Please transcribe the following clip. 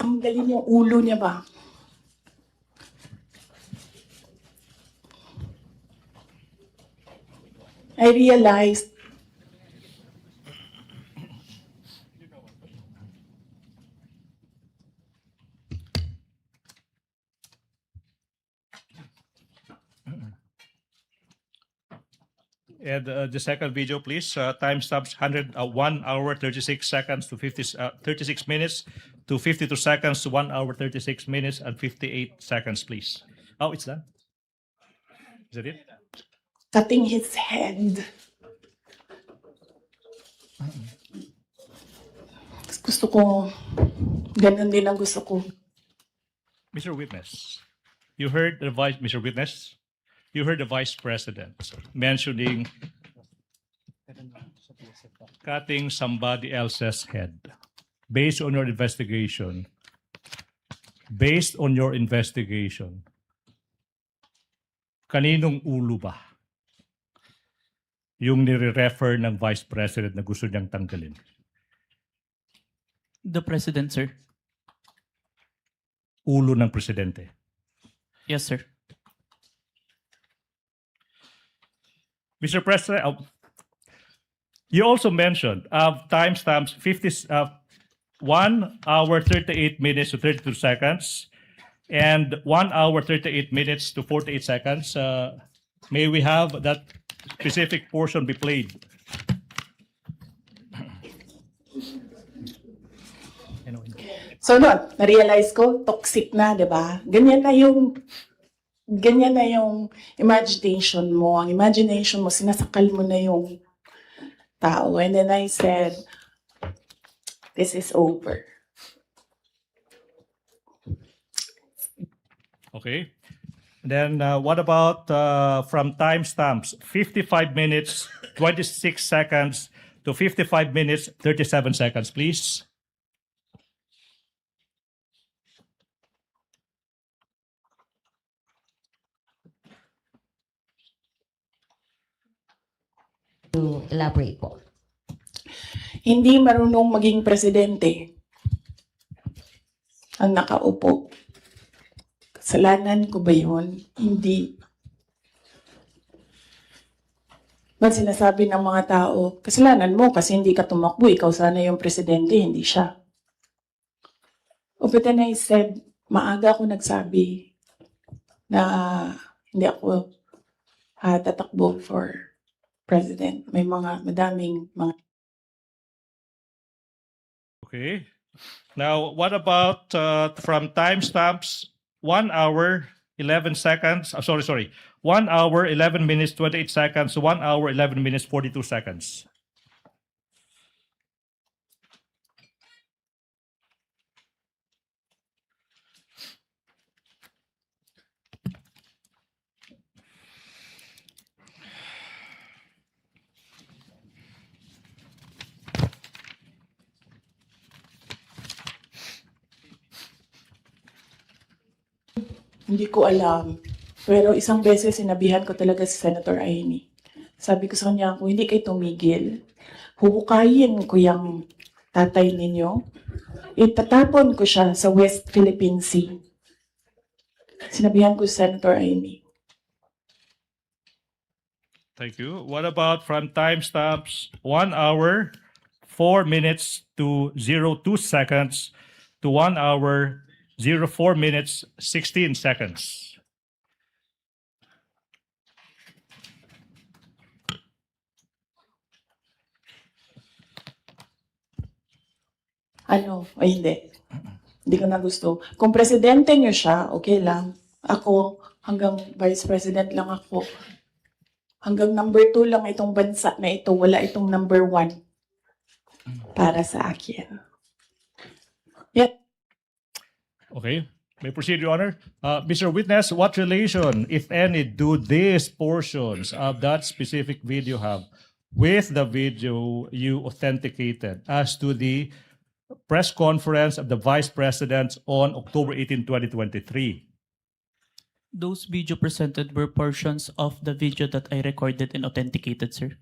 tanggalin yung ulo niya ba? I realized And the second video, please. Timestamps 1 hour 36 seconds to 36 minutes to 52 seconds to 1 hour 36 minutes and 58 seconds, please. Oh, it's done. Is that it? cutting his head. Gusto ko, ganun din ang gusto ko. Mr. Witness, you heard the vice, Mr. Witness, you heard the Vice President mentioning cutting somebody else's head. Based on your investigation, kaninong ulo ba yung nire-refer ng Vice President na gusto niyang tanggalin? The President, sir. Ulo ng Presidente. Yes, sir. Mr. President, you also mentioned timestamps 1 hour 38 minutes to 32 seconds and 1 hour 38 minutes to 48 seconds. May we have that specific portion be played? So noon, na-realize ko, toxic na, di ba? Ganyan na yung imagination mo. Ang imagination mo, sinasakal mo na yung tao. And then I said, this is over. Okay. Then what about from timestamps 55 minutes 26 seconds to 55 minutes 37 seconds, please? To elaborate po. Hindi marunong maging presidente ang nakaupo. Kasalanan ko ba yun? Hindi. Ba't sinasabi ng mga tao, kasalanan mo kasi hindi ka tumakbo, ikaw sana yung presidente, hindi siya. But then I said, maaga ako nagsabi na hindi ako tatakbo for president. May madaming mga. Okay. Now, what about from timestamps 1 hour 11 seconds? 1 hour 11 minutes 28 seconds to 1 hour 11 minutes 42 seconds. Hindi ko alam. Pero isang beses sinabihan ko talaga si Senator Amy. Sabi ko sa kanya, kung hindi kayo tumigil, huhukayin ko yung tatay ninyo. Itatapon ko siya sa West Philippine Sea. Sinabihan ko si Senator Amy. Thank you. What about from timestamps 1 hour 4 minutes to 02 seconds to 1 hour 04 minutes 16 seconds? Ano? Ay, hindi. Hindi ko na gusto. Kung presidente niyo siya, okay lang. Ako, hanggang vice president lang ako. Hanggang number 2 lang itong bansa na ito. Wala itong number 1 para sa akin. Yeah. Okay. May proceed, Your Honor. Mr. Witness, what relation, if any, do these portions of that specific video have with the video you authenticated as to the press conference of the Vice President on October 18, 2023? Those video presented were portions of the video that I recorded and authenticated, sir.